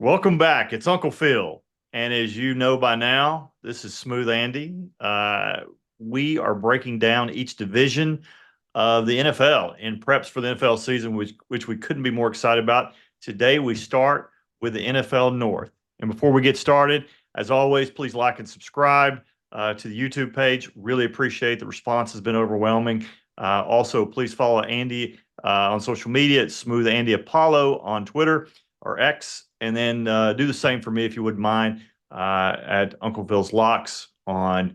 Welcome back. It's Uncle Phil. And as you know by now, this is Smooth Andy. We are breaking down each division of the NFL in preps for the NFL season, which we couldn't be more excited about. Today, we start with the NFL North. And before we get started, as always, please like and subscribe to the YouTube page. Really appreciate the response has been overwhelming. Also, please follow Andy on social media. It's Smooth Andy Apollo on Twitter or X, and then do the same for me if you wouldn't mind at Uncle Phil's Locks on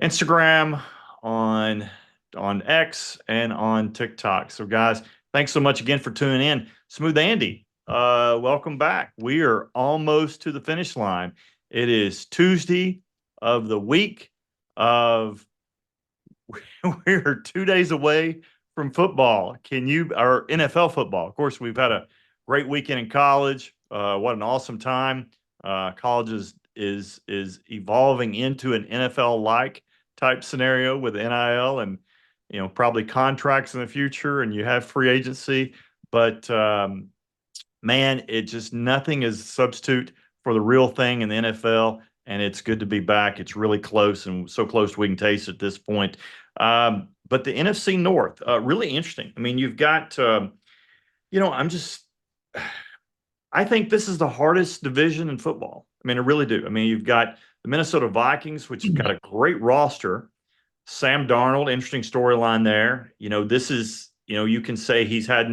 Instagram, on X, and on TikTok. So, guys, thanks so much again for tuning in. Smooth Andy, welcome back. We are almost to the finish line. It is Tuesday of the week of we're 2 days away from football. Or NFL football? Of course, we've had a great weekend in college. What an awesome time! College is evolving into an NFL like type scenario with NIL and probably contracts in the future, and you have free agency. But man, it just nothing is a substitute for the real thing in the NFL. And it's good to be back. It's really close and so close we can taste at this point. But the NFC North, really interesting. I mean, you've got, I'm just, I think this is the hardest division in football. I mean, I really do. I mean, you've got the Minnesota Vikings, which have got a great roster. Sam Darnold, interesting storyline there. This is, you can say he's had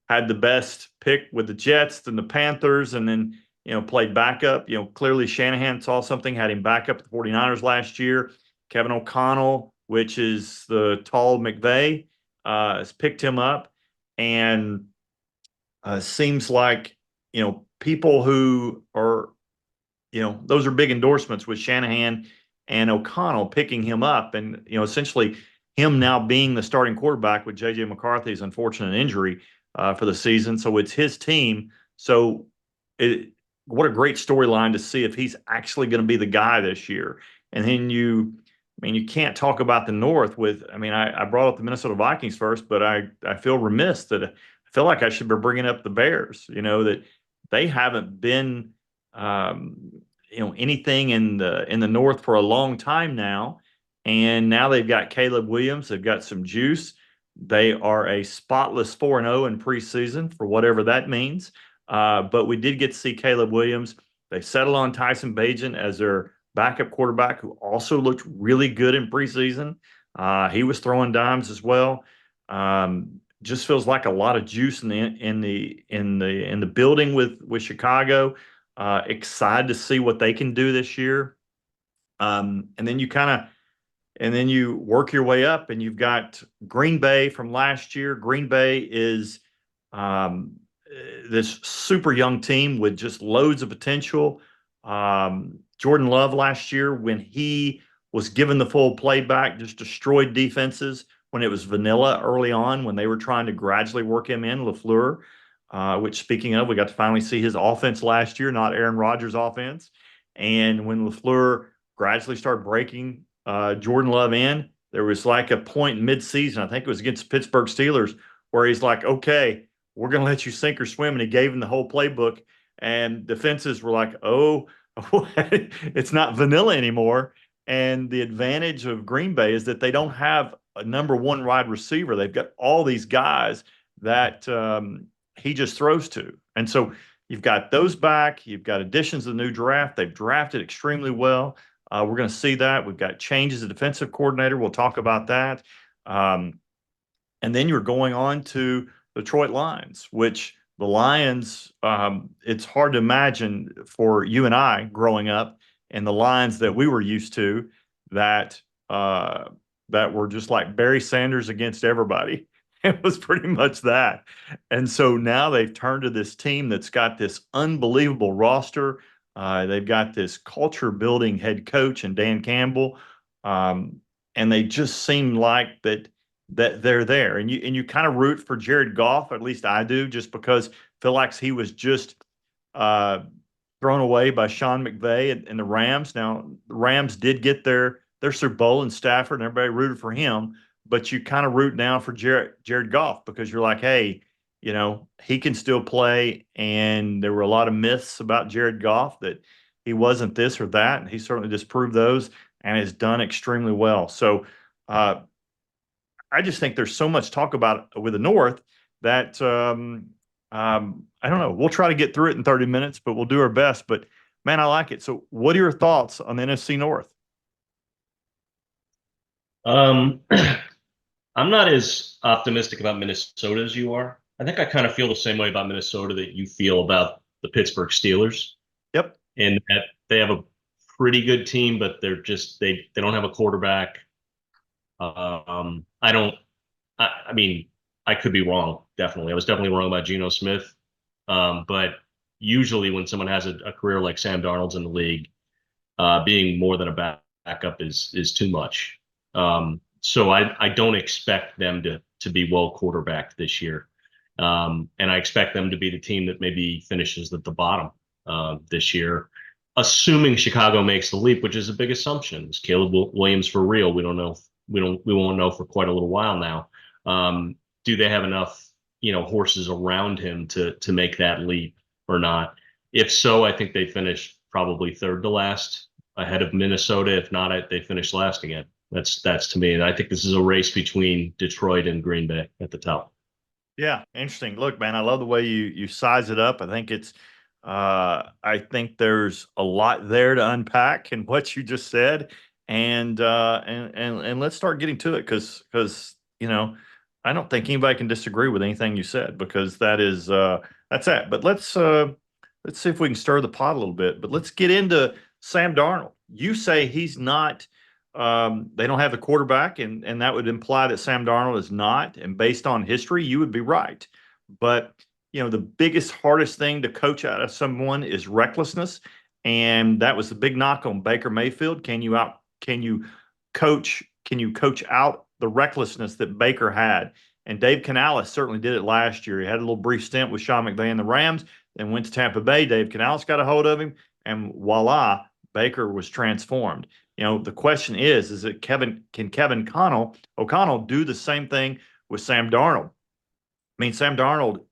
the best pick with the Jets and the Panthers, and then, played backup. Clearly Shanahan saw something, had him back up at the 49ers last year. Kevin O'Connell, which is the tall McVay, has picked him up. And seems like, people who are, those are big endorsements with Shanahan and O'Connell picking him up. And, essentially him now being the starting quarterback with J.J. McCarthy's unfortunate injury for the season. So it's his team. So what a great storyline to see if he's actually going to be the guy this year. And then you can't talk about the North I brought up the Minnesota Vikings first, but I feel remiss that I feel like I should be bringing up the Bears, that they haven't been, anything in the North for a long time now. And now they've got Caleb Williams. They've got some juice. They are a spotless 4-0 in preseason for whatever that means. But we did get to see Caleb Williams. They settled on Tyson Bagent as their backup quarterback, who also looked really good in preseason. He was throwing dimes as well. Just feels like a lot of juice in the building with Chicago. Excited to see what they can do this year. And then you work your way up, and you've got Green Bay from last year. Green Bay is this super young team with just loads of potential. Jordan Love last year, when he was given the full playback, just destroyed defenses when it was vanilla early on, when they were trying to gradually work him in. LaFleur, which, speaking of, we got to finally see his offense last year, not Aaron Rodgers' offense. And when LaFleur gradually started breaking Jordan Love in, there was like a point mid-season, I think it was against the Pittsburgh Steelers, where he's like, okay, we're going to let you sink or swim. And he gave him the whole playbook. And defenses were like, oh, it's not vanilla anymore. And the advantage of Green Bay is that they don't have a number one wide receiver. They've got all these guys that he just throws to. And so you've got those back. You've got additions to the new draft. They've drafted extremely well. We're going to see that. We've got changes of defensive coordinator. We'll talk about that. And then you're going on to Detroit Lions, which the Lions, it's hard to imagine for you and I growing up and the Lions that we were used to that were just like Barry Sanders against everybody. It was pretty much that. And so now they've turned to this team that's got this unbelievable roster. They've got this culture building head coach and Dan Campbell. And they just seem like that they're there. And you kind of root for Jared Goff, at least I do, just because I feel like he was just thrown away by Sean McVay and the Rams. Now, the Rams did get their Super Bowl in Stafford, and everybody rooted for him. But you kind of root now for Jared Goff because you're like, hey, he can still play. And there were a lot of myths about Jared Goff that he wasn't this or that. And he certainly disproved those and has done extremely well. So uh, I just think there's so much talk about with the North that I don't know. We'll try to get through it in 30 minutes, but we'll do our best. But man, I like it. So, what are your thoughts on the NFC North? Um, I'm not as optimistic about Minnesota as you are. I think I kind of feel the same way about Minnesota that you feel about the Pittsburgh Steelers, Yep. in that they have a pretty good team, but they don't have a quarterback. I don't. I mean, I could be wrong. Definitely, I was definitely wrong about Geno Smith. But usually, when someone has a career like Sam Darnold's in the league, being more than a backup is too much. So I don't expect them to be well quarterbacked this year. And I expect them to be the team that maybe finishes at the bottom this year, assuming Chicago makes the leap, which is a big assumption. Is Caleb Williams for real? We don't know. We won't know for quite a little while now. Do they have enough, horses around him to make that leap or not? If so, I think they finish probably third to last ahead of Minnesota. If not, they finish last again. That's to me. And I think this is a race between Detroit and Green Bay at the top. Yeah, interesting. Look, man, I love the way you size it up. I think there's a lot there to unpack in what you just said. And let's start getting to it because I don't think anybody can disagree with anything you said because that's that. But let's see if we can stir the pot a little bit. But let's get into Sam Darnold. You say he's not they don't have the quarterback, and that would imply that Sam Darnold is not. And based on history, you would be right. But the biggest, hardest thing to coach out of someone is recklessness, and that was the big knock on Baker Mayfield. Can you coach? Can you coach out the recklessness that Baker had? And Dave Canales certainly did it last year. He had a little brief stint with Sean McVay and the Rams, then went to Tampa Bay. Dave Canales got a hold of him, and voila, Baker was transformed. The question is it Kevin O'Connell do the same thing with Sam Darnold? I mean, Sam Darnold,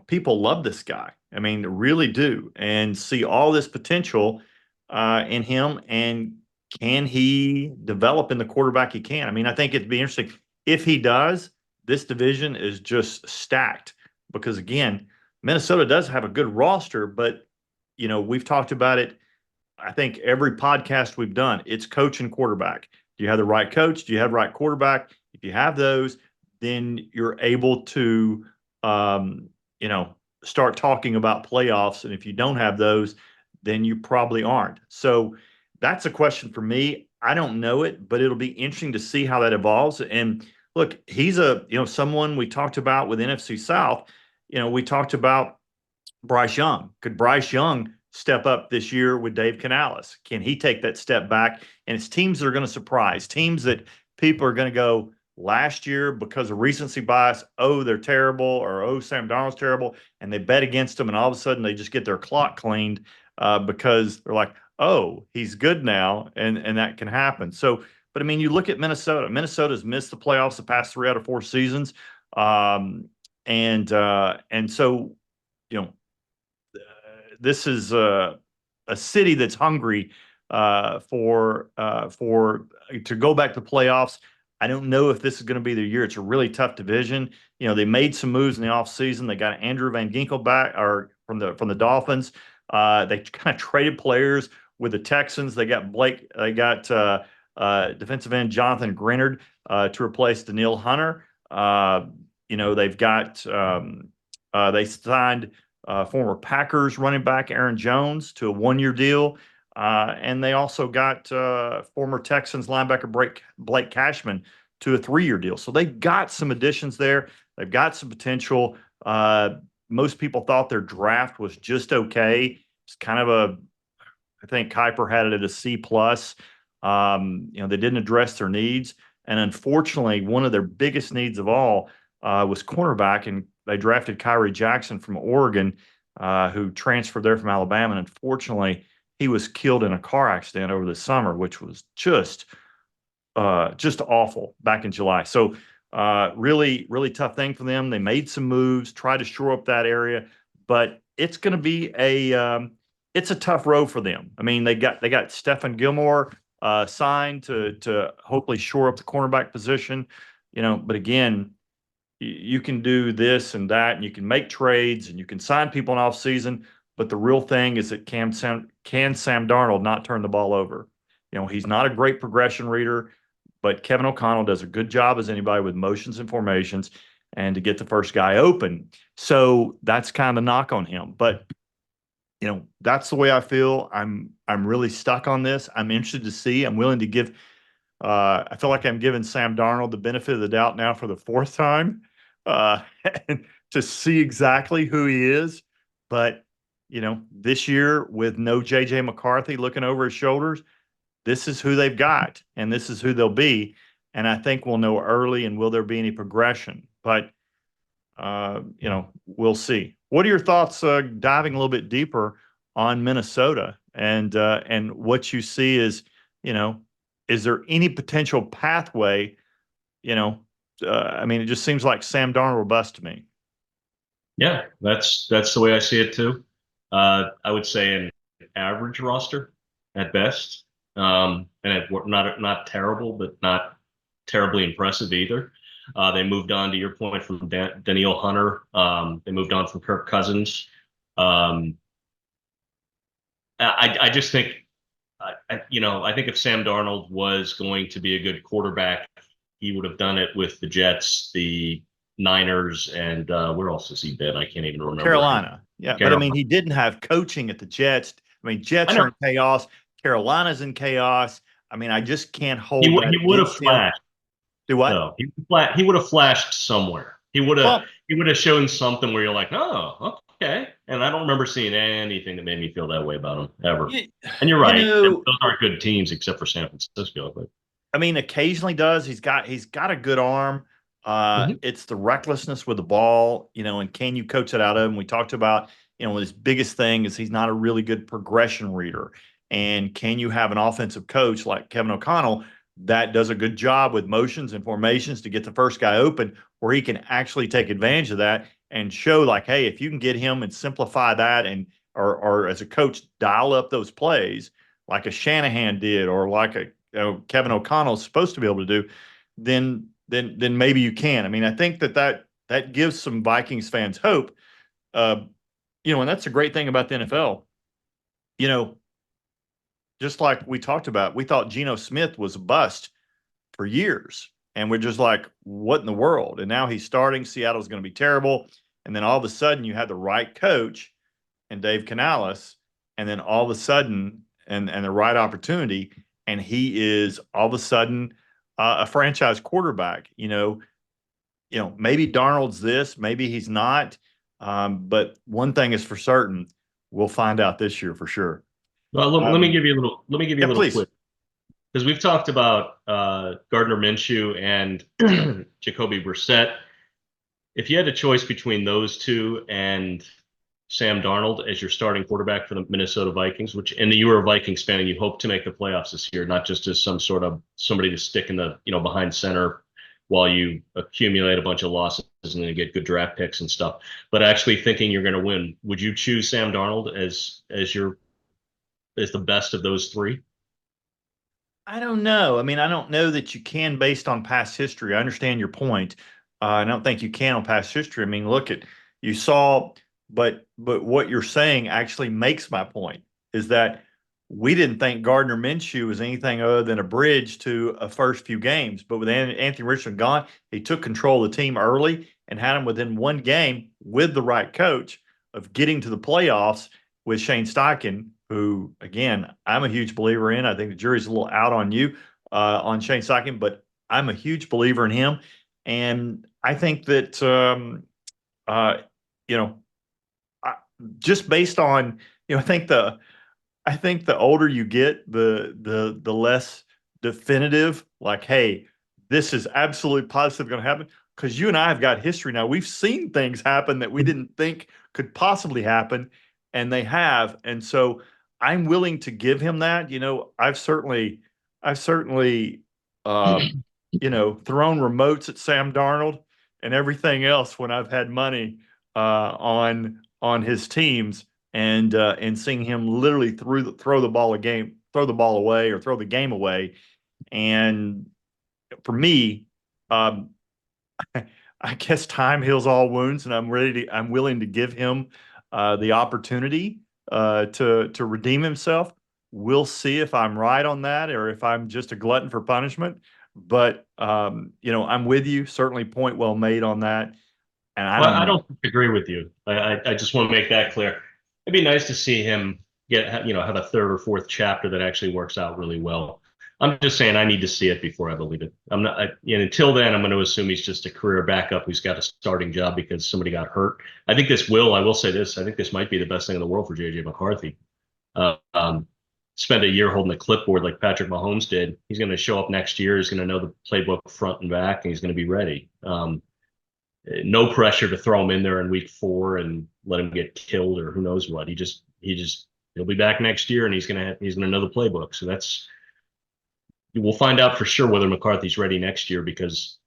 people love this guy. I mean, really do, and see all this potential in him. And can he develop in the quarterback he can? I mean, I think it'd be interesting if he does. This division is just stacked because again, Minnesota does have a good roster, but we've talked about it. I think every podcast we've done, it's coach and quarterback. Do you have the right coach? Do you have the right quarterback? If you have those, then you're able to, um, you know, start talking about playoffs. And if you don't have those, then you probably aren't. So that's a question for me. I don't know it, but it'll be interesting to see how that evolves. And look, he's someone we talked about with NFC South. We talked about Bryce Young. Could Bryce Young step up this year with Dave Canales? Can he take that step back? And it's teams that are going to surprise, teams that people are going to go last year because of recency bias. Oh, they're terrible, or oh, Sam Darnold's terrible, and they bet against them, and all of a sudden they just get their clock cleaned because they're like, oh, he's good now, and that can happen. So, but I mean, you look at Minnesota. Minnesota's missed the playoffs the past 3 out of 4 seasons, and so you know this is a city that's hungry for to go back to playoffs. I don't know if this is going to be their year. It's a really tough division. They made some moves in the offseason. They got Andrew Van Ginkel back or from the Dolphins. They kind of traded players with the Texans. They got Blake. They got defensive end Jonathan Grenard to replace Daniil Hunter. They've got they signed former Packers running back Aaron Jones to a 1-year deal. And they also got former Texans linebacker Blake Cashman to a 3-year deal. So they've got some additions there. They've got some potential. Most people thought their draft was just okay. It's kind of I think Kuiper had it at a C plus. They didn't address their needs. And unfortunately, one of their biggest needs of all was cornerback, and they drafted Kyrie Jackson from Oregon, who transferred there from Alabama. And unfortunately, he was killed in a car accident over the summer, which was just awful back in July. So Really, really tough thing for them. They made some moves, tried to shore up that area, but it's going to be it's a tough road for them. I mean, they got Stephen Gilmore signed to hopefully shore up the cornerback position, But again, you can do this and that, and you can make trades, and you can sign people in off season. But the real thing is that can Sam Darnold not turn the ball over? He's not a great progression reader, but Kevin O'Connell does a good job as anybody with motions and formations and to get the first guy open. So that's kind of the knock on him. But that's the way I feel. I'm really stuck on this. I'm interested to see. I'm willing to give I feel like I'm giving Sam Darnold the benefit of the doubt now for the fourth time uh, to see exactly who he is. But, this year with no J.J. McCarthy looking over his shoulders, this is who they've got and this is who they'll be. And I think we'll know early and will there be any progression? But, we'll see. What are your thoughts diving a little bit deeper on Minnesota and what you see is, you know, is there any potential pathway? You know, I mean, it just seems like Sam Darnold will bust to me. Yeah, that's the way I see it too. I would say an average roster at best, not terrible, but not terribly impressive either. They moved on to your point from Danielle Hunter. They moved on from Kirk Cousins. Um, I just think, I think if Sam Darnold was going to be a good quarterback, he would have done it with the Jets, the Niners, and where else has he been? I can't even remember. Carolina, yeah, but I mean, Carolina. he didn't have coaching at the Jets. I mean, I Jets are know in chaos. Carolina's in chaos. I mean, I just can't he hold that he would have against him. flashed Do what? though. He would have flashed somewhere. Well, He would have shown something where you're like, oh, okay. And I don't remember seeing anything that made me feel that way about him ever. you, And you're you right. know, Those aren't good teams except for San Francisco. But I mean, occasionally does. He's got a good arm. Mhm. It's the recklessness with the ball, and can you coach it out of him? We talked about, his biggest thing is he's not a really good progression reader. And can you have an offensive coach like Kevin O'Connell that does a good job with motions and formations to get the first guy open, where he can actually take advantage of that and show like, hey, if you can get him and simplify that and or as a coach dial up those plays like a Shanahan did or like a Kevin O'Connell's supposed to be able to do, then maybe you can. I mean, I think that gives some Vikings fans hope. Uh, and that's a great thing about the NFL. You know, just like we talked about, we thought Geno Smith was a bust for years, and we're just like, what in the world? And now he's starting. Seattle's going to be terrible, and then all of a sudden you had the right coach and Dave Canales, and then all of a sudden and the right opportunity, and he is all of a sudden a franchise quarterback. Maybe Darnold's this, maybe he's not. But one thing is for certain, we'll find out this year for sure. well, Um, let me give you yeah, a little please. quick because we've talked about Gardner Minshew and Jacoby Brissett. If you had a choice between those two and Sam Darnold as your starting quarterback for the Minnesota Vikings, and you were a Vikings fan and you hope to make the playoffs this year, not just as some sort of somebody to stick in the, behind center while you accumulate a bunch of losses and then get good draft picks and stuff, but actually thinking you're going to win, would you choose Sam Darnold as the best of those three? I don't know. I mean, I don't know that you can based on past history. I understand your point. I don't think you can on past history. I mean, look at you saw, but what you're saying actually makes my point is that we didn't think Gardner Minshew was anything other than a bridge to a first few games. But with Anthony Richardson gone, he took control of the team early and had him within one game with the right coach of getting to the playoffs with Shane Steichen, who, again, I'm a huge believer in. I think the jury's a little out on you on Shane Steichen, but I'm a huge believer in him. And I think that, uh, you know, I, just based on, I think the older you get, the less definitive, like, hey, this is absolutely positive going to happen. Because you and I have got history now. We've seen things happen that we didn't think could possibly happen, and they have. And so I'm willing to give him that. I've certainly uh, thrown remotes at Sam Darnold and everything else when I've had money on his teams, and seeing him literally throw the ball throw the ball away, or throw the game away. And for me, um, I guess time heals all wounds, and I'm willing to give him the opportunity to redeem himself. We'll see if I'm right on that, or if I'm just a glutton for punishment. But I'm with you. Certainly, point well made on that. And I Well, don't I know. don't agree with you. I just want to make that clear. It'd be nice to see him have a third or fourth chapter that actually works out really well. I'm just saying I need to see it before I believe it. I'm not, until then, I'm going to assume he's just a career backup who's got a starting job because somebody got hurt. I will say this, I think this might be the best thing in the world for JJ McCarthy. Uh, um, Spend a year holding a clipboard like Patrick Mahomes did. He's going to show up next year. He's going to know the playbook front and back, and he's going to be ready. No pressure to throw him in there in week 4 and let him get killed or who knows what. He'll be back next year and he's gonna know the playbook. So we'll find out for sure whether McCarthy's ready next year because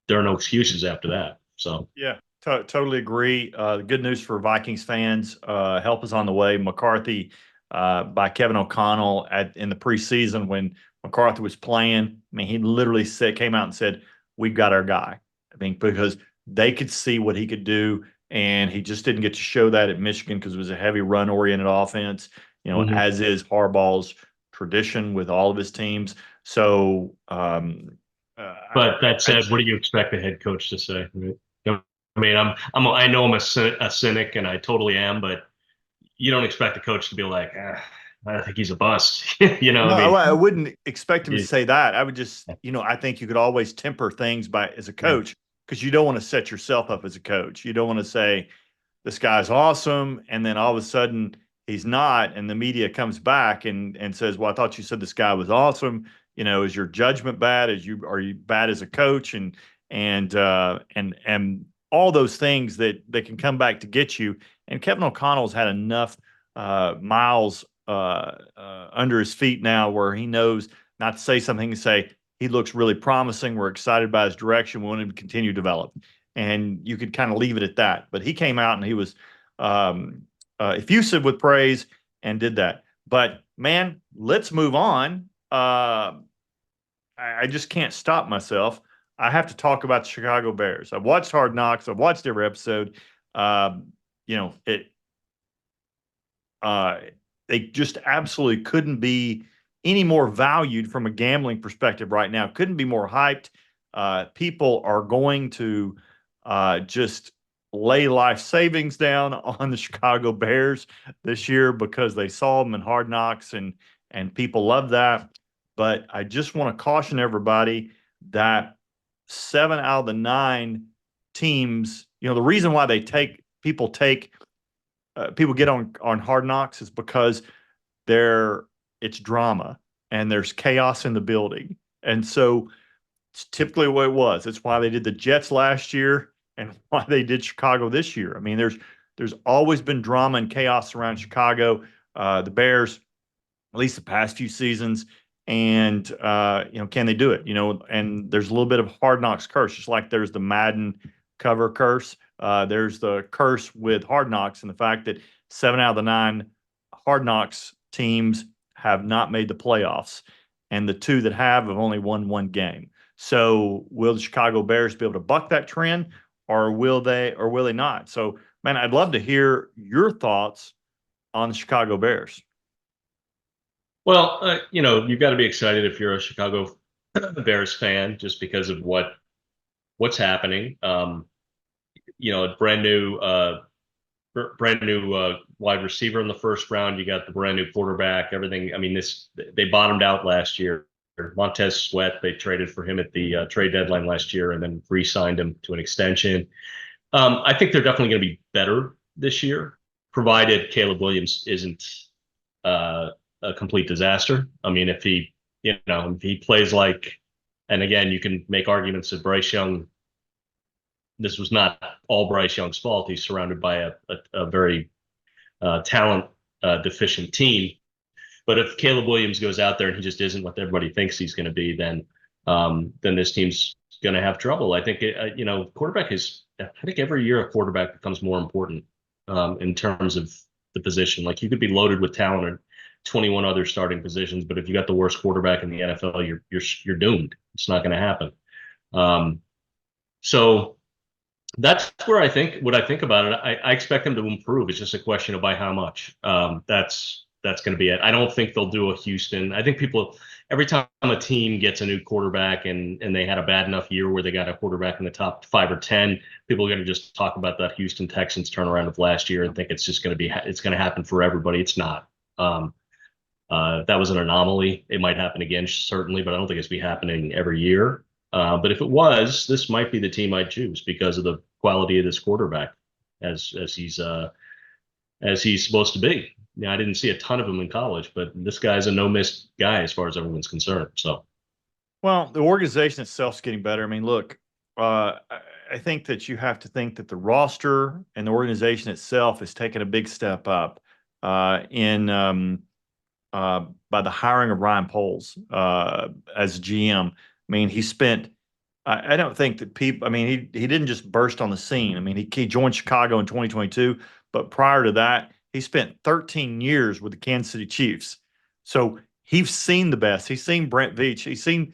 there are no excuses after that. So Yeah, totally agree. The good news for Vikings fans, help is on the way. McCarthy, by Kevin O'Connell in the preseason when McCarthy was playing. I mean, he literally came out and said, "We've got our guy." I mean, because they could see what he could do, and he just didn't get to show that at Michigan because it was a heavy run-oriented offense. mhm. As is Harbaugh's tradition with all of his teams. So, But that I, said, what do you expect the head coach to say? Right? I mean, I know I'm a cynic and I totally am, but you don't expect the coach to be like, I think he's a bust. No, I mean, I wouldn't expect him to it- say that. I would just, I think you could always temper things as a coach, because you don't want to set yourself up as a coach. You don't want to say this guy's awesome, and then all of a sudden he's not, and the media comes back and says, "Well, I thought you said this guy was awesome." Is your judgment bad? Are you bad as a coach? And all those things that can come back to get you. And Kevin O'Connell's had enough miles under his feet now, where he knows not to say something and say he looks really promising. We're excited by his direction. We want him to continue to develop, and you could kind of leave it at that. But he came out and he was um, effusive with praise and did that. But man, let's move on. I just can't stop myself. I have to talk about the Chicago Bears. I've watched Hard Knocks. I've watched every episode. It uh, they just absolutely couldn't be any more valued from a gambling perspective right now. Couldn't be more hyped. People are going to just lay life savings down on the Chicago Bears this year because they saw them in Hard Knocks, and people love that. But I just want to caution everybody that 7 out of the 9 teams, the reason why people get on Hard Knocks is because there it's drama and there's chaos in the building. And so it's typically what it was. It's why they did the Jets last year and why they did Chicago this year. I mean, there's always been drama and chaos around Chicago. The Bears, at least the past few seasons, and can they do it? And there's a little bit of Hard Knocks curse, just like there's the Madden cover curse. There's the curse with Hard Knocks, and the fact that 7 out of the 9 Hard Knocks teams have not made the playoffs, and the 2 that have only won one game. So will the Chicago Bears be able to buck that trend, or will they, not? So, man, I'd love to hear your thoughts on the Chicago Bears. well, you've got to be excited if you're a Chicago Bears fan, just because of what's happening. A brand new wide receiver in the first round. You got the brand new quarterback. Everything. I mean, they bottomed out last year. Montez Sweat, they traded for him at the trade deadline last year, and then re-signed him to an extension. I think they're definitely going to be better this year, provided Caleb Williams isn't a complete disaster. I mean, if he plays like, and again, you can make arguments that Bryce Young, this was not all Bryce Young's fault. He's surrounded by a very talent deficient team. But if Caleb Williams goes out there and he just isn't what everybody thinks he's going to be, then then this team's going to have trouble. I think quarterback is. I think every year a quarterback becomes more important in terms of the position. Like you could be loaded with talent and 21 other starting positions, but if you got the worst quarterback in the NFL, you're doomed. It's not going to happen. Um, so that's where I think what I think about it. I expect them to improve. It's just a question of by how much. That's going to be it. I don't think they'll do a Houston. I think people every time a team gets a new quarterback and they had a bad enough year where they got a quarterback in the top 5 or 10, people are going to just talk about that Houston Texans turnaround of last year and think it's just going to be it's going to happen for everybody. It's not. That was an anomaly. It might happen again, certainly, but I don't think it's be happening every year. But if it was, this might be the team I'd choose because of the quality of this quarterback as he's supposed to be. Yeah, I didn't see a ton of him in college, but this guy's a no miss guy as far as everyone's concerned. So, Well, the organization itself is getting better. I mean, look, I think that you have to think that the roster and the organization itself is taking a big step up in by the hiring of Ryan Poles as GM. I mean, he spent. I don't think that people. I mean, he didn't just burst on the scene. I mean, he joined Chicago in 2022, but prior to that, he spent 13 years with the Kansas City Chiefs. So he's seen the best. He's seen Brent Veach. He's seen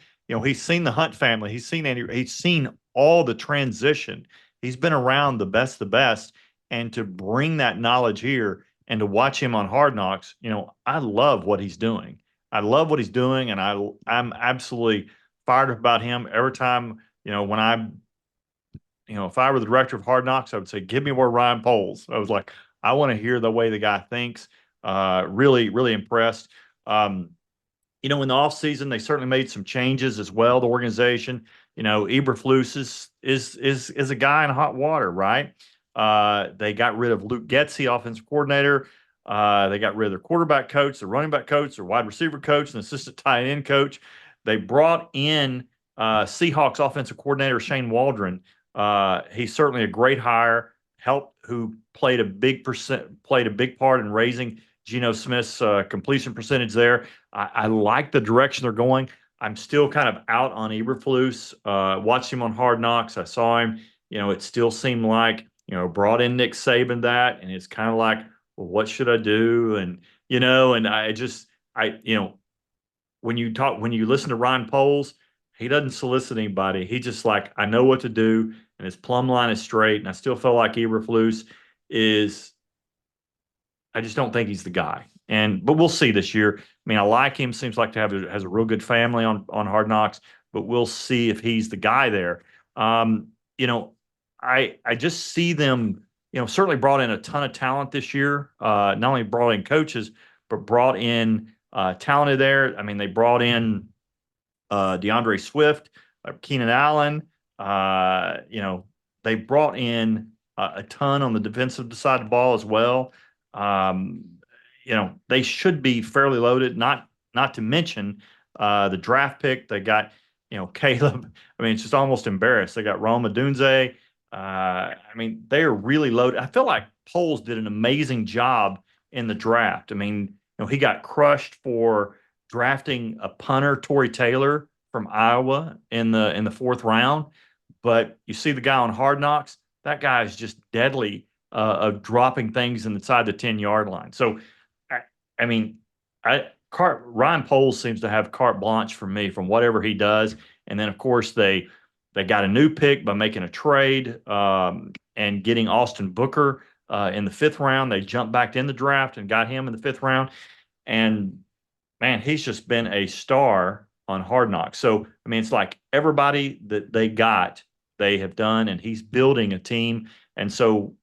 the Hunt family. He's seen Andy. He's seen all the transition. He's been around the best, and to bring that knowledge here and to watch him on Hard Knocks, I love what he's doing. I love what he's doing, and I'm absolutely fired up about him every time. When if I were the director of Hard Knocks, I would say, give me more Ryan Poles. I was like, I want to hear the way the guy thinks. Really, really impressed. In the offseason, they certainly made some changes as well. The organization, Eberflus is a guy in hot water, right? They got rid of Luke Getzey, offensive coordinator. They got rid of their quarterback coach, their running back coach, their wide receiver coach, and assistant tight end coach. They brought in Seahawks offensive coordinator Shane Waldron. He's certainly a great hire. Who played a big part in raising Geno Smith's completion percentage there. I like the direction they're going. I'm still kind of out on Eberflus. Watched him on Hard Knocks. I saw him. It still seemed like brought in Nick Saban and it's kind of like, well, what should I do? And when you listen to Ryan Poles, he doesn't solicit anybody. He just like, I know what to do, and his plumb line is straight. And I still feel like Eberflus is. I just don't think he's the guy. But we'll see this year. I mean, I like him. Seems like has a real good family on Hard Knocks. But we'll see if he's the guy there. Um, you know, I just see them. Certainly brought in a ton of talent this year. Not only brought in coaches, but brought in talented there. I mean, they brought in DeAndre Swift, Keenan Allen. They brought in a ton on the defensive side of the ball as well. Um, they should be fairly loaded. Not to mention the draft pick. They got Caleb. I mean, it's just almost embarrassed. They got Rome Odunze. I mean, they are really loaded. I feel like Poles did an amazing job in the draft. I mean, he got crushed for drafting a punter, Tory Taylor from Iowa in the fourth round. But you see the guy on Hard Knocks. That guy is just deadly of dropping things inside the 10-yard line. So, I mean, Ryan Poles seems to have carte blanche for me from whatever he does. And then, of course, they got a new pick by making a trade and getting Austin Booker in the fifth round. They jumped back in the draft and got him in the fifth round. And man, he's just been a star on Hard Knocks. So, I mean, it's like everybody that they have done, and he's building a team. And so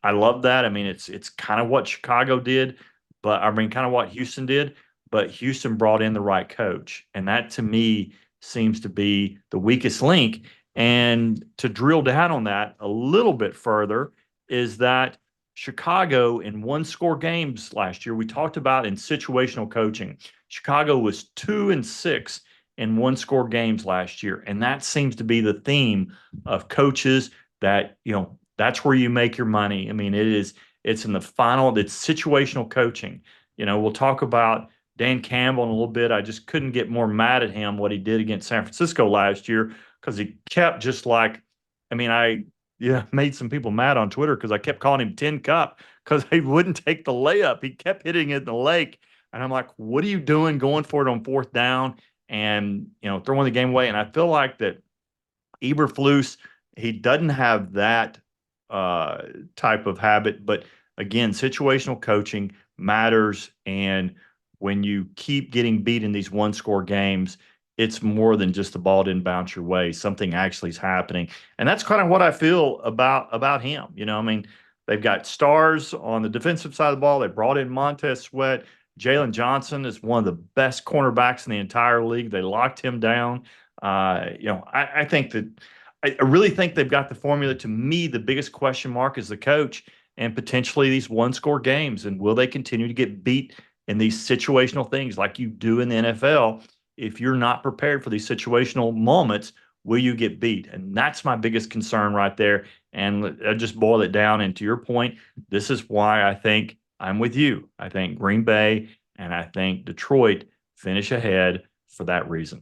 I love that. I mean, it's kind of what Chicago did, but I mean, kind of what Houston did, but Houston brought in the right coach. And that to me seems to be the weakest link. And to drill down on that a little bit further is that Chicago in one-score games last year, we talked about in situational coaching. Chicago was 2-6 in one-score games last year, and that seems to be the theme of coaches that that's where you make your money. I mean, it's in the final. It's situational coaching. We'll talk about Dan Campbell in a little bit. I just couldn't get more mad at him what he did against San Francisco last year because he kept just like, I mean, I yeah made some people mad on Twitter because I kept calling him Tin Cup because he wouldn't take the layup. He kept hitting it in the lake, and I'm like, what are you doing going for it on fourth down and throwing the game away? And I feel like that Eberflus, he doesn't have that uh, type of habit, but again, situational coaching matters. And when you keep getting beat in these one score games, it's more than just the ball didn't bounce your way. Something actually is happening. And that's kind of what I feel about him. I mean, they've got stars on the defensive side of the ball. They brought in Montez Sweat. Jalen Johnson is one of the best cornerbacks in the entire league. They locked him down. I think that I really think they've got the formula. To me, the biggest question mark is the coach and potentially these one score games. And will they continue to get beat in these situational things like you do in the NFL? If you're not prepared for these situational moments, will you get beat? And that's my biggest concern right there. And I just boil it down. And to your point, this is why I think I'm with you. I think Green Bay and I think Detroit finish ahead for that reason.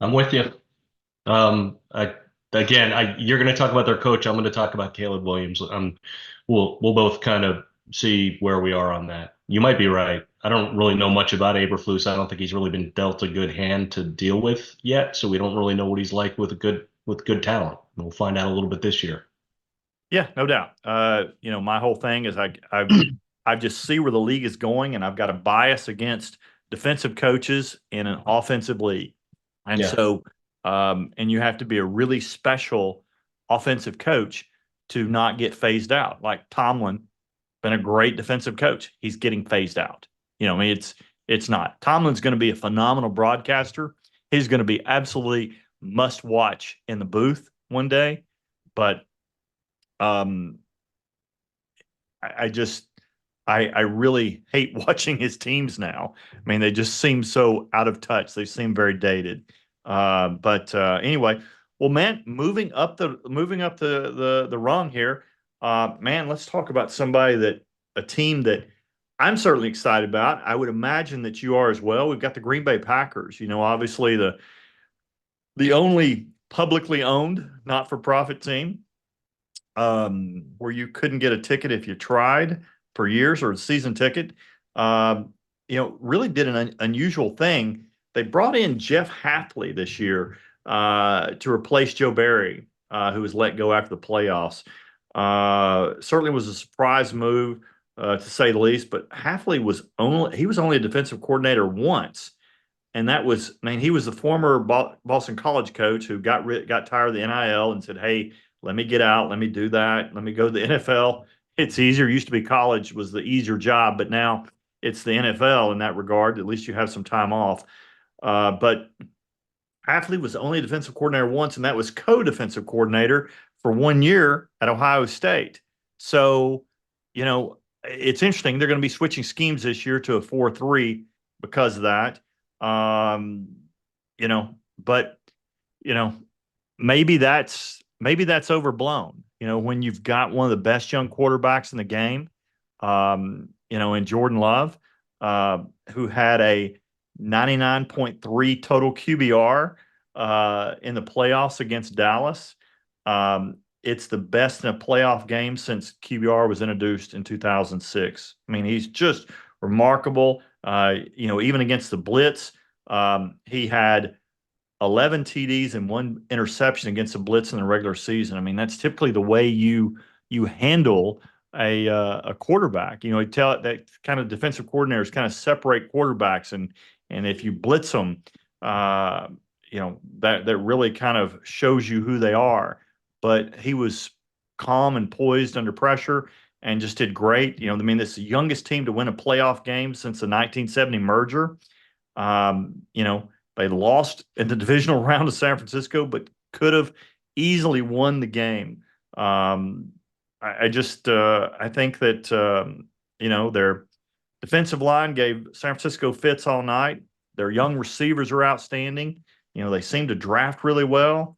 I'm with you. I again, you're going to talk about their coach. I'm going to talk about Caleb Williams. We'll both kind of see where we are on that. You might be right. I don't really know much about Aberflus. I don't think he's really been dealt a good hand to deal with yet, so we don't really know what he's like with good talent. We'll find out a little bit this year. Yeah, no doubt. My whole thing is I just see where the league is going, and I've got a bias against defensive coaches in an offensive league. And Yeah. so, and you have to be a really special offensive coach to not get phased out. Like Tomlin, been a great defensive coach. He's getting phased out. I mean, it's not. Tomlin's going to be a phenomenal broadcaster. He's going to be absolutely must watch in the booth one day, but um, I just I really hate watching his teams now. I mean, they just seem so out of touch. They seem very dated. But anyway, well, man, moving up the rung here. Man, let's talk about somebody that a team that I'm certainly excited about. I would imagine that you are as well. We've got the Green Bay Packers. Obviously the only publicly owned not-for-profit team where you couldn't get a ticket if you tried for years or a season ticket. Really did an unusual thing. They brought in Jeff Hafley this year to replace Joe Barry, who was let go after the playoffs. Certainly was a surprise move to say the least. But Hafley was only a defensive coordinator once, and that was, I mean, he was the former Boston College coach who got tired of the NIL and said, "Hey, let me get out, let me do that, let me go to the NFL. It's easier. It used to be college was the easier job, but now it's the NFL in that regard. At least you have some time off." But Hafley was only a defensive coordinator once, and that was co-defensive coordinator for 1 year at Ohio State. So, it's interesting. They're going to be switching schemes this year to a 4-3 because of that. Um, but you know, maybe that's overblown. When you've got one of the best young quarterbacks in the game, in Jordan Love, who had a 99.3 total QBR in the playoffs against Dallas. It's the best in a playoff game since QBR was introduced in 2006. I mean, he's just remarkable. Even against the blitz, he had 11 TDs and one interception against the blitz in the regular season. I mean, that's typically the way you handle a quarterback. You tell that kind of defensive coordinators kind of separate quarterbacks, and if you blitz them, that really kind of shows you who they are. But he was calm and poised under pressure and just did great. I mean, this is the youngest team to win a playoff game since the 1970 merger. They lost in the divisional round of San Francisco, but could have easily won the game. I think that their defensive line gave San Francisco fits all night. Their young receivers are outstanding. They seem to draft really well.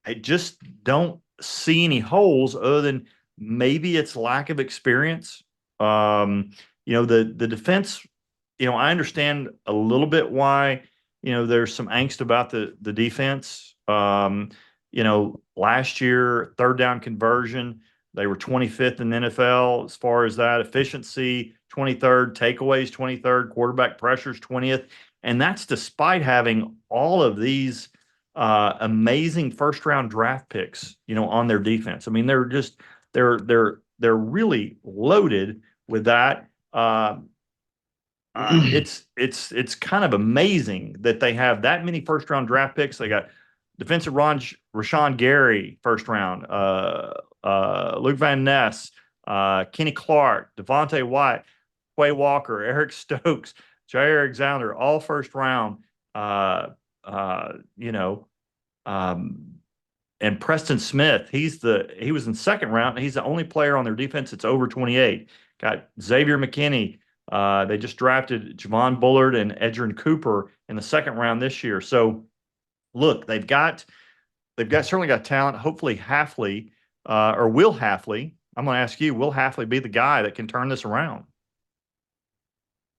I just don't see any holes other than maybe it's lack of experience. Um, the defense, I understand a little bit why, there's some angst about the defense. Last year, third down conversion, they were 25th in the NFL as far as that efficiency, 23rd, takeaways 23rd, quarterback pressures 20th. And that's despite having all of these amazing first round draft picks, on their defense. I mean, they're really loaded with that. It's kind of amazing that they have that many first round draft picks. They got defensive Rashawn Gary first round, Luke Van Ness, Kenny Clark, Devontae White, Quay Walker, Eric Stokes, Jair Alexander, all first round. Uh, uh, you know, um, and Preston Smith, he was in second round. He's the only player on their defense that's over 28. Got Xavier McKinney. They just drafted Javon Bullard and Edgerrin Cooper in the second round this year. So look, they've got certainly got talent. Hopefully Hafley, or will Hafley, I'm going to ask you, will Hafley be the guy that can turn this around?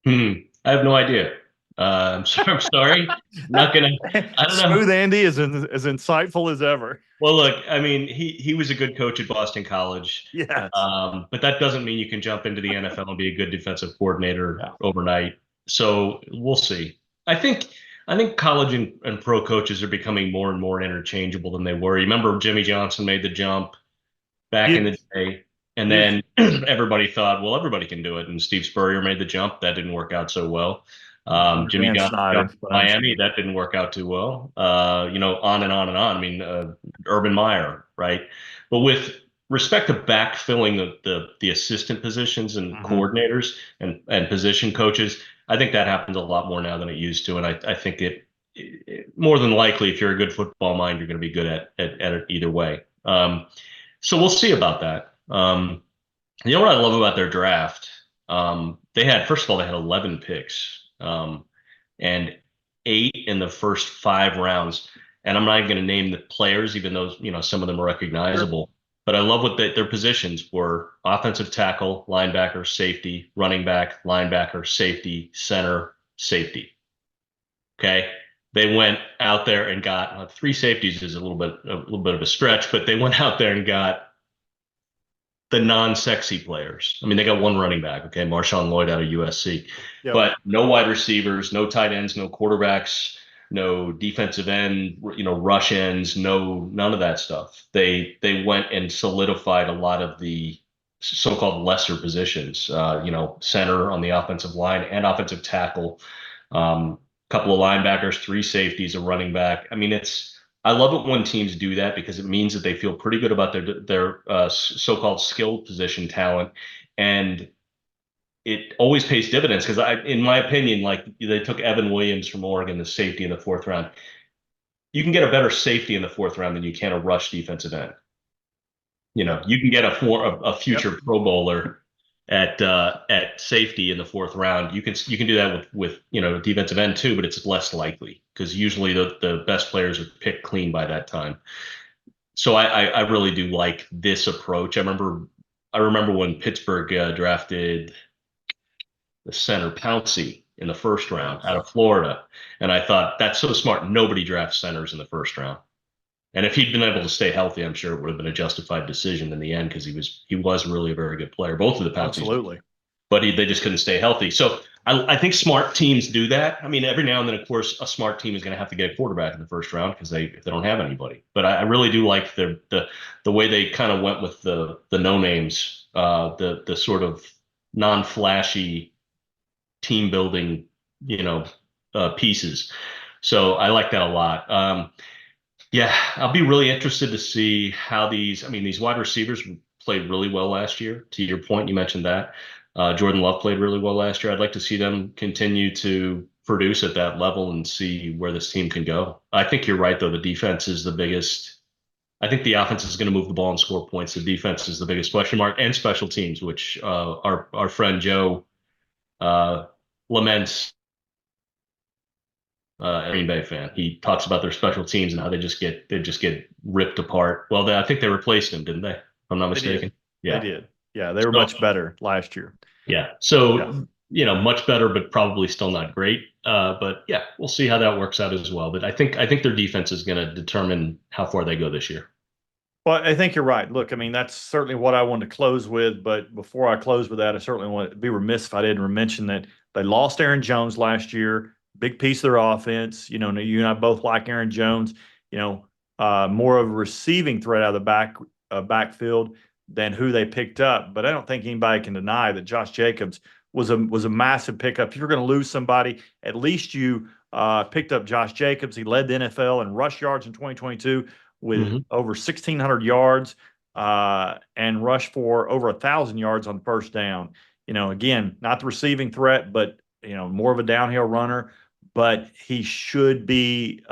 I have no idea. I'm sorry. Not gonna. I don't know. Smooth Andy is as insightful as ever. Well, look, I mean, he was a good coach at Boston College, Yes. but that doesn't mean you can jump into the NFL and be a good defensive coordinator Yeah. overnight. So we'll see. I think I think college and pro coaches are becoming more and more interchangeable than they were. You remember Jimmy Johnson made the jump back in the Yes. day, and Yes. then everybody thought, well, everybody can do it. And Steve Spurrier made the jump. That didn't work out so well. Under Jimmy Dan Johnson got Snyder, to but I Miami. understand. That didn't work out too well. On and on and on. I mean, Urban Meyer, right? But with respect to backfilling the assistant positions and Mhm. coordinators and position coaches, I think that happens a lot more now than it used to. And I think more than likely, if you're a good football mind, you're going to be good at it either way. So we'll see about that. You know what I love about their draft? First of all, they had 11 picks, and 8 in the first 5 rounds. And I'm not even going to name the players, even though, some of them are Sure. recognizable. But I love what their positions were: offensive tackle, linebacker, safety, running back, linebacker, safety, center, safety. Okay. They went out there and got three safeties is a little bit of a stretch, but they went out there and got the non-sexy players. I mean, they got one running back, okay, Marshawn Lloyd out of USC, Yep. but no wide receivers, no tight ends, no quarterbacks, no defensive end, rush ends, none of that stuff. They went and solidified a lot of the so-called lesser positions, center on the offensive line and offensive tackle, couple of linebackers, three safeties, a running back. I mean, I love it when teams do that because it means that they feel pretty good about their so-called skilled position talent, and it always pays dividends. Because in my opinion, like they took Evan Williams from Oregon, the safety in the fourth round. You can get a better safety in the fourth round than you can a rush defensive end. Yep. You can get a Yep. future Pro Bowler at safety in the fourth round. You can do that with defensive end too, but it's less likely because usually the best players are picked clean by that time. So I really do like this approach. I remember when Pittsburgh drafted the center Pouncey in the first round out Yes. of Florida, and I thought that's so smart. Nobody drafts centers in the first round. And if he'd been able to stay healthy, I'm sure it would have been a justified decision in the end because he was really a very good player. Both of the Pounceys, Absolutely. but they just couldn't stay healthy. So I think smart teams do that. I mean, every now and then, of course, a smart team is going to have to get a quarterback in the first round because if they don't have anybody. But I really do like the way they kind of went with the no names, the sort of non-flashy team building, pieces. So I like that a lot. Yeah, I'll be really interested to see how these wide receivers played really well last year. To your point, you mentioned that. Jordan Love played really well last year. I'd like to see them continue to produce at that level and see where this team can go. I think you're right, though. The defense is the biggest. I think the offense is going to move the ball and score points. The defense is the biggest question mark, and special teams, which our friend Joe uh, laments. Green Bay fan. He talks about their special teams and how they just get ripped apart. I think they replaced him, didn't they? If I'm not They did. mistaken. They Yeah. did. Yeah, they were So much better last year. Yeah. Yeah. So, much better, but probably still not great. But yeah, we'll see how that works out as well. But I think their defense is going to determine how far they go this year. Well, I think you're right. Look, I mean, that's certainly what I wanted to close with. But before I close with that, I certainly want to be remiss if I didn't mention that they lost Aaron Jones last year, big piece of their offense. You and I both like Aaron Jones, you know, more of a receiving threat out of the backfield than who they picked up. But I don't think anybody can deny that Josh Jacobs was a massive pickup. If you're going to lose somebody, at least you picked up Josh Jacobs. He led the NFL in rush yards in 2022 with Hmm. over 1,600 yards and rushed for over 1,000 yards on first down. Again, not the receiving threat, but more of a downhill runner. But he should be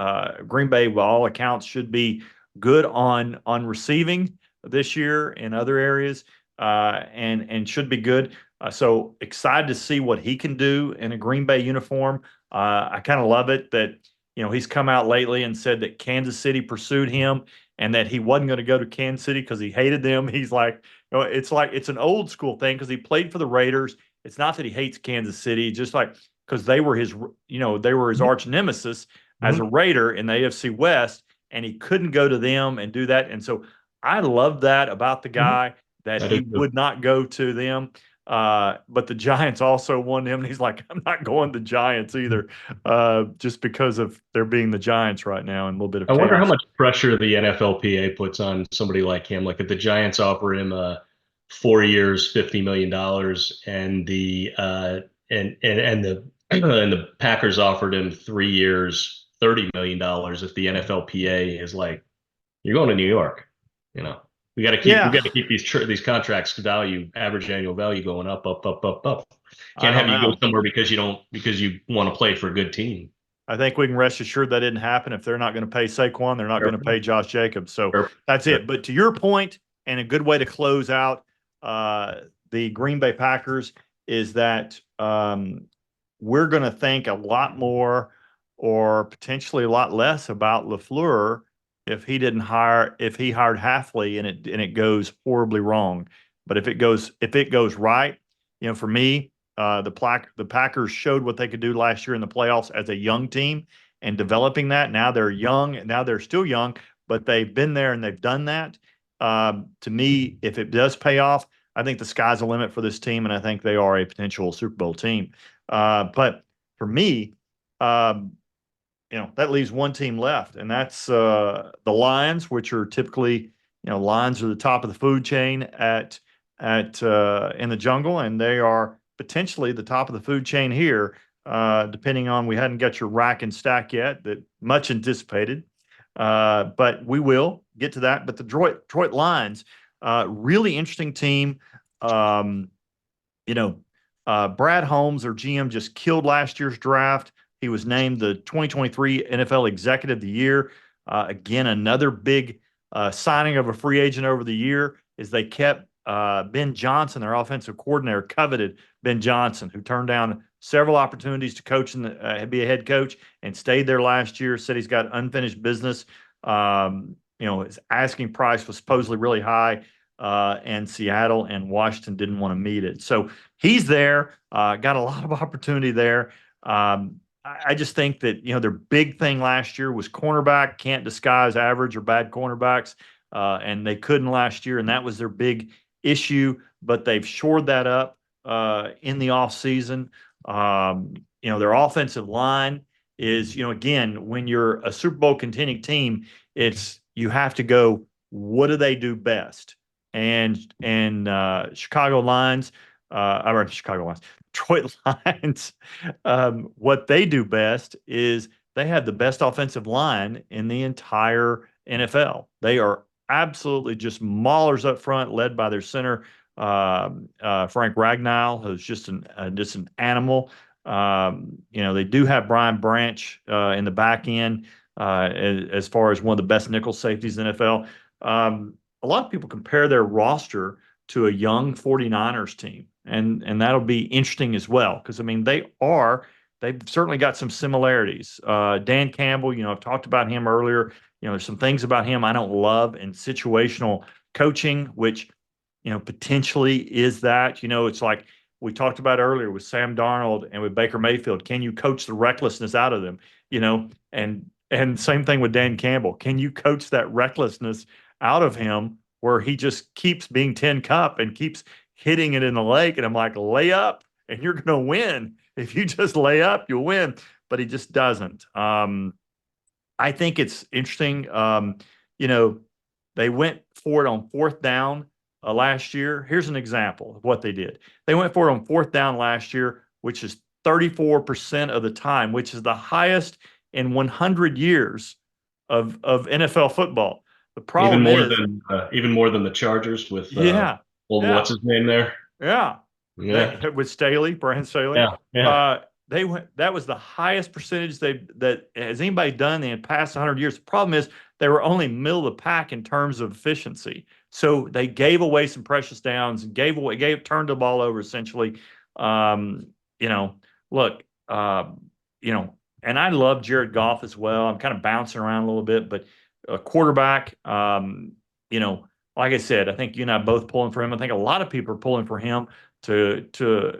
Green Bay, by all accounts, should be good on receiving this year in other areas, and should be good. So excited to see what he can do in a Green Bay uniform. I kind of love it that he's come out lately and said that Kansas City pursued him and that he wasn't going to go to Kansas City because he hated them. He's like it's an old school thing because he played for the Raiders. It's not that he hates Kansas City, just like because they were his arch nemesis as a Hmm. Raider in the AFC West, and he couldn't go to them and do that. And so I love that about the Hmm. guy that I he do too. would not go to them. But the Giants also won him. And he's like, I'm not going to Giants either, just because of there being the Giants right now and a little bit of I wonder how chaos. much pressure the NFLPA puts on somebody like him. Like if the Giants offer him 4 years, $50 million, and the and the and the Packers offered him 3 years, $30 million. If the NFLPA is like, you're going to New York, you know, we got to keep these contracts value, average annual value going up, up, up, up, up. I Can't don't have you go know. somewhere because you want to play for a good team. I think we can rest assured that didn't happen. If they're not going to pay Saquon, they're not Fair going to point. pay Josh Jacobs. So Fair, that's fair. it. But to your point, and a good way to close out the Green Bay Packers is that we're going to think a lot more or potentially a lot less about LaFleur if he hired Halfley and it goes horribly wrong. But if it goes right, for me, the Packers showed what they could do last year in the playoffs as a young team and developing that. Now they're young, and now they're still young, but they've been there and they've done that. To me, if it does pay off, I think the sky's the limit for this team, and I think they are a potential Super Bowl team. But for me, um, that leaves one team left, and that's the Lions, which are typically, Lions are the top of the food chain at in the jungle, and they are potentially the top of the food chain here, depending on we hadn't got your rack and stack yet, that much anticipated, but we will get to that. But the Detroit Lions, really interesting team. Um, you know, Brad Holmes, their GM, just killed last year's draft. He was named the 2023 NFL Executive of the Year. Again, another big signing of a free agent over the year is they kept Ben Johnson, their offensive coordinator, coveted Ben Johnson, who turned down several opportunities to coach and be a head coach and stayed there last year. Said he's got unfinished business. His asking price was supposedly really high, and Seattle and Washington didn't want to meet it. So he's there, got a lot of opportunity there. I just think that their big thing last year was cornerback. Can't disguise average or bad cornerbacks, and they couldn't last year, and that was their big issue. But they've shored that up in the offseason. Their offensive line is again, when you're a Super Bowl contending team, it's you have to go. What do they do best? And Chicago Lions, or Chicago Lions, Detroit Lions, what they do best is they have the best offensive line in the entire NFL. They are absolutely just maulers up front, led by their center, Frank Ragnall, who's just an animal. They do have Brian Branch in the back end, as far as one of the best nickel safeties in the NFL. A lot of people compare their roster to a young 49ers team. And that'll be interesting as well. Because I mean, they've certainly got some similarities. Dan Campbell, I've talked about him earlier. There's some things about him I don't love in situational coaching, which, potentially is that. It's like we talked about earlier with Sam Darnold and with Baker Mayfield. Can you coach the recklessness out of them? And same thing with Dan Campbell. Can you coach that recklessness out of him where he just keeps being 10 cup and keeps hitting it in the lake? And I'm like, lay up and you're going to win. If you just lay up, you'll win. But he just doesn't. I think it's interesting. You know, they went for it on fourth down last year. Here's an example of what they did. They went for it on fourth down last year, which is 34% of the time, which is the highest in 100 years of NFL football. The problem is, Even more than the Chargers with yeah, old what's yeah. his name there. Yeah, Yeah, with Staley, Brandon Staley. yeah, yeah. Uh, they went. That was the highest percentage that has anybody done in the past 100 years. The problem is they were only middle of the pack in terms of efficiency. So they gave away some precious downs, and turned the ball over essentially. Um, you know, look, you know, and I love Jared Goff as well. I'm kind of bouncing around a little bit, but a quarterback, you know, like I said, I think you and I both pulling for him. I think a lot of people are pulling for him to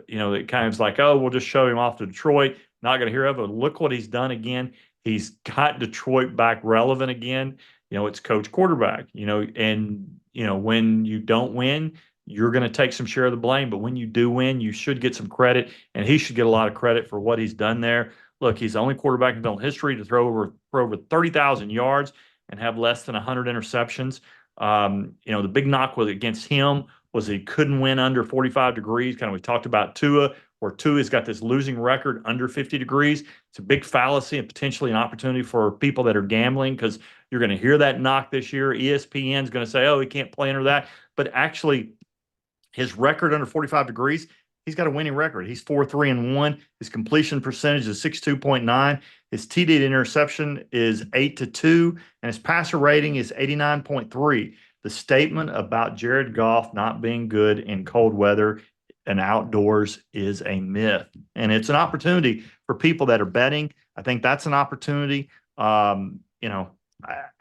it kind of like, oh, we'll just show him off to Detroit. Not going to hear of it. Look what he's done again. He's got Detroit back relevant again. It's coach quarterback. And when you don't win, you're going to take some share of the blame. But when you do win, you should get some credit, and he should get a lot of credit for what he's done there. Look, he's the only quarterback in NFL history to throw over 30,000 yards and have less than 100 interceptions. The big knock was against him was he couldn't win under 45 degrees. Kind of we talked about Tua, where Tua's got this losing record under 50 degrees. It's a big fallacy and potentially an opportunity for people that are gambling because you're going to hear that knock this year. ESPN's going to say, oh, he can't play under that. But actually, his record under 45 degrees, he's got a winning record. He's 4-3-1. His completion percentage is 62.9. His TD to interception is 8-2, and his passer rating is 89.3. The statement about Jared Goff not being good in cold weather and outdoors is a myth, and it's an opportunity for people that are betting. I think that's an opportunity. I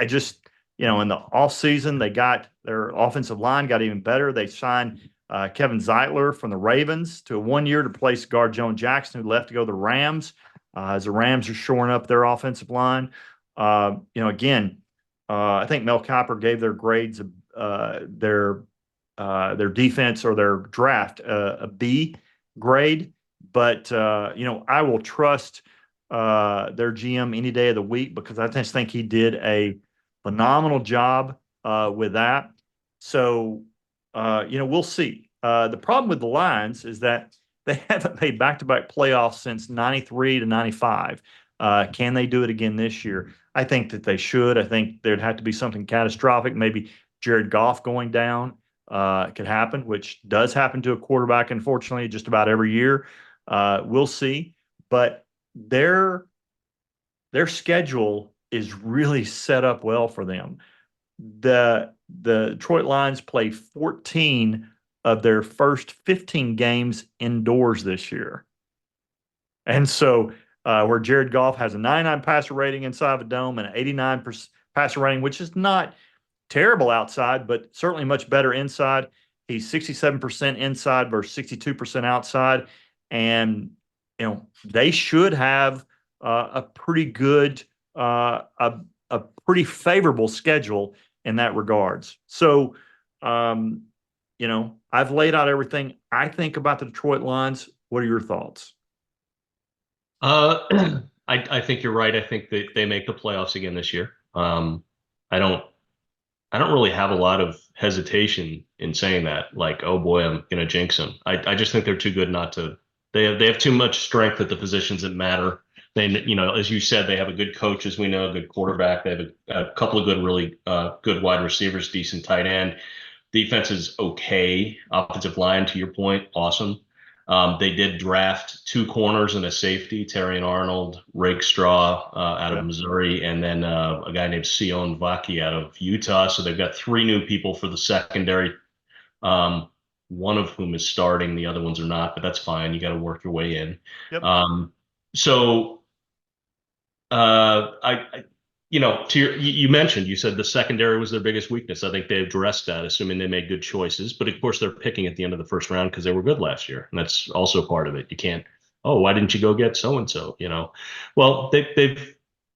just in the off season they got their offensive line got even better. They signed Kevin Zeitler from the Ravens to a 1 year to replace guard Joan Jackson, who left to go to the Rams. As the Rams are shoring up their offensive line. Again, I think Mel Kiper gave their grades, their defense or their draft a B grade. But I will trust their GM any day of the week because I just think he did a phenomenal job with that. So we'll see. The problem with the Lions is that they haven't made back-to-back playoffs since 93 to 95. Can they do it again this year? I think that they should. I think there'd have to be something catastrophic. Maybe Jared Goff going down could happen, which does happen to a quarterback, unfortunately, just about every year. We'll see. But their schedule is really set up well for them. The Detroit Lions play 14 of their first 15 games indoors this year. And so where Jared Goff has a 99 passer rating inside of a dome and an 89% passer rating, which is not terrible outside, but certainly much better inside. He's 67% inside versus 62% outside. And, they should have a pretty good, a pretty favorable schedule in that regards. So, I've laid out everything I think about the Detroit Lions. What are your thoughts? I think you're right. I think that they make the playoffs again this year. I don't I don't really have a lot of hesitation in saying that. Like, oh boy, I'm gonna jinx them. I just think they're too good not to. They have too much strength at the positions that matter. They, as you said, they have a good coach, as we know, a good quarterback. They have a couple of really good wide receivers, decent tight end. Defense is okay. Offensive line, to your point, awesome. They did draft two corners and a safety, Terry and Arnold, Rakestraw out of Yeah. Missouri, and then a guy named Sion Vaki out of Utah. So they've got three new people for the secondary, one of whom is starting, the other ones are not, but that's fine. You got to work your way in. Yep. So I you mentioned, you said the secondary was their biggest weakness. I think they've addressed that, assuming they made good choices. But of course, they're picking at the end of the first round because they were good last year, and that's also part of it. You can't, oh, why didn't you go get so and so? Well,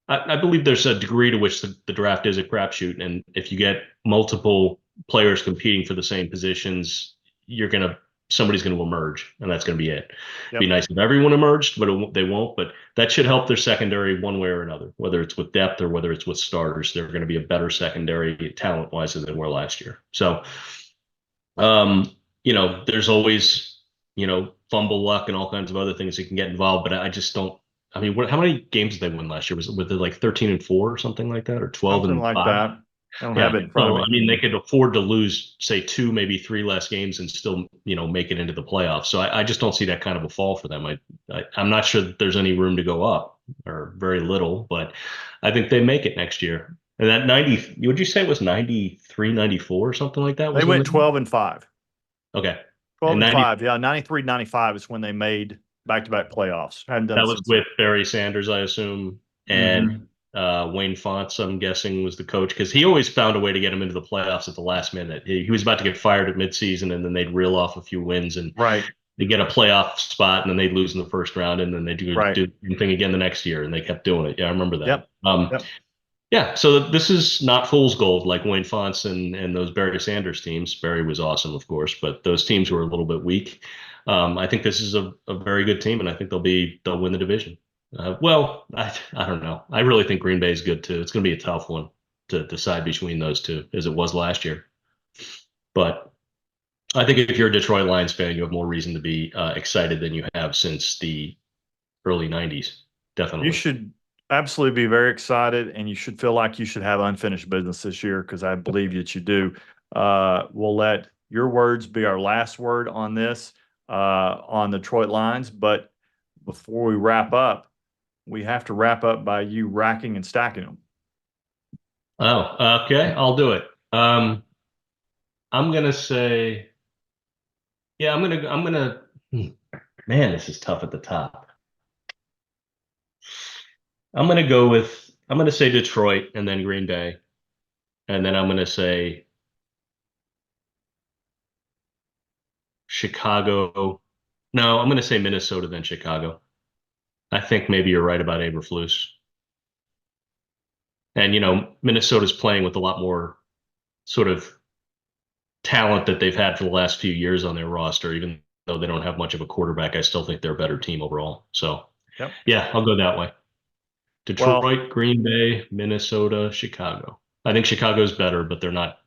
I believe there's a degree to which the draft is a crapshoot, and if you get multiple players competing for the same positions, somebody's gonna emerge, and that's gonna be it. Be Yep. nice if everyone emerged, but they won't. But that should help their secondary one way or another, whether it's with depth or whether it's with starters. They're going to be a better secondary talent wise than they were last year. So, um, there's always, fumble luck and all kinds of other things that can get involved. But I just don't. I mean, how many games did they win last year? Was it like 13-4 or something like that, or 12 Something and like 5? that. I don't have Yeah. it in front of So, me. I mean, they could afford to lose, say, two, maybe three less games and still, make it into the playoffs. So I just don't see that kind of a fall for them. I'm not sure that there's any room to go up or very little, but I think they make it next year. And that 90, would you say it was 93, 94 or something like that They was when went 12-5. okay. 12 And and 90, 5. Yeah, 93, 95 is when they made back-to-back playoffs. Hadn't done that it was since then. with Barry Sanders, I assume. And Hmm. Wayne Fonts, I'm guessing, was the coach because he always found a way to get him into the playoffs at the last minute. He was about to get fired at midseason, and then they'd reel off a few wins and Right. they get a playoff spot, and then they'd lose in the first round, and then they Right. do the same thing again the next year, and they kept doing it. Yeah, I remember that. Yep. Yep. Yeah, so this is not fool's gold like Wayne Fonts and those Barry Sanders teams. Barry was awesome, of course, but those teams were a little bit weak. I think this is a very good team, and I think they'll win the division. Well, I don't know. I really think Green Bay is good too. It's going to be a tough one to decide between those two, as it was last year. But I think if you're a Detroit Lions fan, you have more reason to be excited than you have since the early '90s. You Definitely. should absolutely be very excited, and you should feel like you should have unfinished business this year because I believe that you do. We'll let your words be our last word on this, on the Detroit Lions. But before we wrap up, we have to wrap up by you racking and stacking them. Oh, okay. I'll do it. I'm gonna say, yeah, hmm, man, this is tough at the top. I'm gonna say Detroit and then Green Bay. And then I'm gonna say Chicago. No, I'm gonna say Minnesota then Chicago. I think maybe you're right about Eberflus. And Minnesota's playing with a lot more sort of talent that they've had for the last few years on their roster, even though they don't have much of a quarterback. I still think they're a better team overall. So Yep. yeah, I'll go that way. Well, Detroit, Green Bay, Minnesota, Chicago. I think Chicago's better, but they're not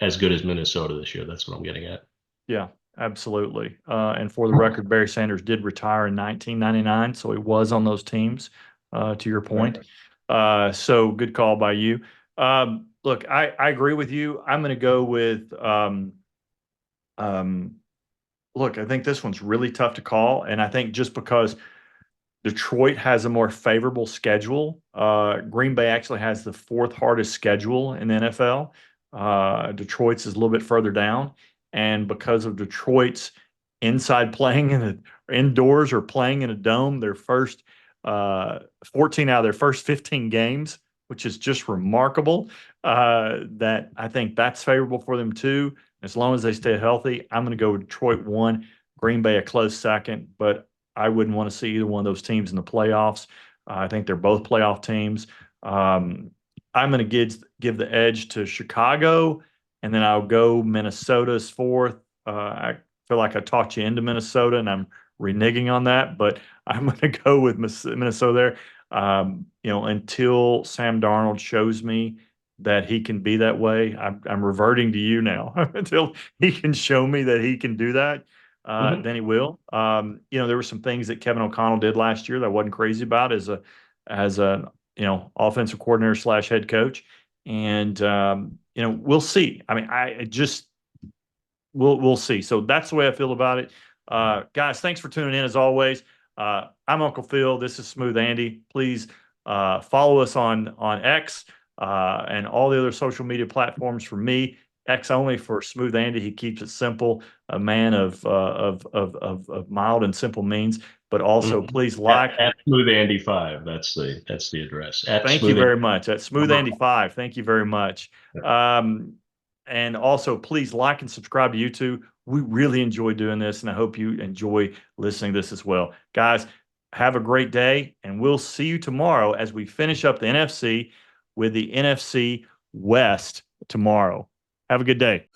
as good as Minnesota this year. That's what I'm getting at. yeah, absolutely. And for the record, Barry Sanders did retire in 1999, so he was on those teams, to your point. So good call by you. Look, I agree with you. I'm going to go with, um, look, I think this one's really tough to call. And I think just because Detroit has a more favorable schedule. Green Bay actually has the fourth hardest schedule in the NFL. Detroit's is a little bit further down, and because of Detroit's inside playing in the indoors or playing in a dome, their first 14 out of their first 15 games, which is just remarkable. That I think that's favorable for them too. As long as they stay healthy, I'm going to go with Detroit one, Green Bay a close second, but I wouldn't want to see either one of those teams in the playoffs. I think they're both playoff teams. I'm going to give the edge to Chicago, and then I'll go Minnesota's fourth. I feel like I talked you into Minnesota, and I'm reneging on that, but I'm going to go with Minnesota there. Until Sam Darnold shows me that he can be that way, I'm reverting to you now. Until he can show me that he can do that, Mhm. then he will. There were some things that Kevin O'Connell did last year that I wasn't crazy about as a offensive coordinator slash head coach, and we'll see. I mean, I just we'll see. So that's the way I feel about it. Guys, thanks for tuning in as always. I'm Uncle Phil. This is Smooth Andy. Please follow us on X and all the other social media platforms for me. X only for Smooth Andy. He keeps it simple. A man of mild and simple means. but also Mhm. please like. At Smooth Andy 5. That's the address. At Thank you Smooth very Andy. much. That's Smooth Andy 5. Thank you very much. Um, and also, please like and subscribe to YouTube. We really enjoy doing this, and I hope you enjoy listening to this as well. Guys, have a great day, and we'll see you tomorrow as we finish up the NFC with the NFC West tomorrow. Have a good day.